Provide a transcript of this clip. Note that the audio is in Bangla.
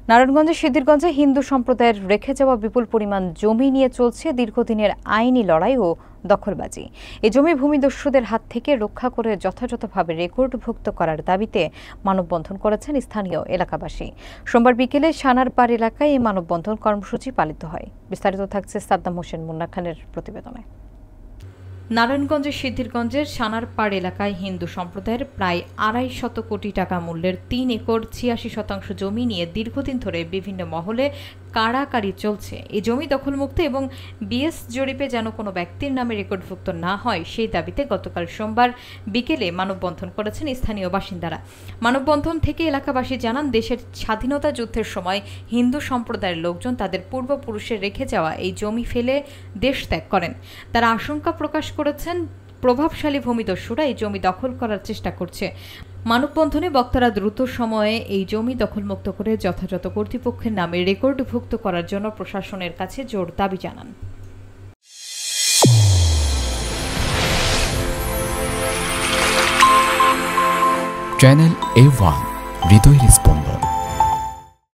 নারায়ণগঞ্জের সিদ্ধিরগঞ্জে হিন্দু সম্প্রদায়ের রেখে যাওয়া বিপুল পরিমাণ জমি নিয়ে চলছে দীর্ঘদিনের আইনি লড়াই ও দখলবাজি। এই জমি ভূমিদস্যুদের হাত থেকে রক্ষা করে যথাযথভাবে রেকর্ডভুক্ত করার দাবিতে মানববন্ধন করেছেন স্থানীয় এলাকাবাসী। সোমবার বিকেলে সানারপাড় এলাকায় এই মানববন্ধন কর্মসূচি পালিত হয়। বিস্তারিত থাকছে সাদ্দাম হোসেন মুন্না খানের প্রতিবেদনে। নারায়ণগঞ্জের সিদ্ধিরগঞ্জের সানারপাড় এলাকায় হিন্দু সম্প্রদায়ের প্রায় 250 কোটি টাকা মূল্যের 3 একর 86% জমি নিয়ে দীর্ঘদিন ধরে বিভিন্ন মহলে কাড়াকাড়ি চলছে। এই জমি দখলমুক্ত এবং বিএস জরিপে যেন কোনো ব্যক্তির নামে রেকর্ডভুক্ত না হয় সেই দাবিতে গতকাল সোমবার বিকেলে মানববন্ধন করেছেন স্থানীয় বাসিন্দারা। মানববন্ধন থেকে এলাকাবাসী জানান, দেশের স্বাধীনতা যুদ্ধের সময় হিন্দু সম্প্রদায়ের লোকজন তাদের পূর্বপুরুষের রেখে যাওয়া এই জমি ফেলে দেশ ত্যাগ করেন। তারা আশঙ্কা প্রকাশ করেছেন প্রভাবশালী ভূমিদস্যুরা এই জমি দখল করার চেষ্টা করছে। মানববন্ধনে বক্তারা দ্রুত সময়ে এই জমি দখলমুক্ত করে যথাযথ কর্তৃপক্ষের নামে রেকর্ডভুক্ত করার জন্য প্রশাসনের কাছে জোর দাবি জানান। চ্যানেল A1 হৃদয়ের স্পন্দন।